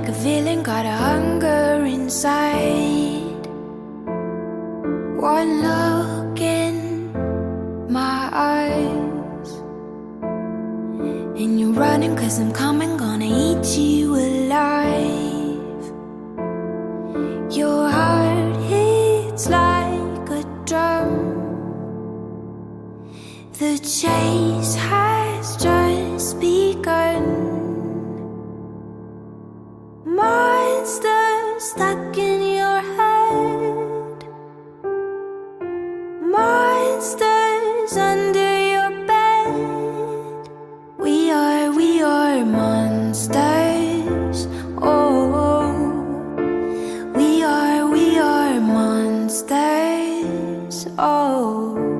like a villain, got a hunger inside. One look in my eyes, and you're running 'cause I'm coming, gonna eat you alive. Your heart hits like a drum. The chase has just begun. Monsters stuck in your head. Monsters under your bed. We are monsters. Oh, we are monsters. Oh.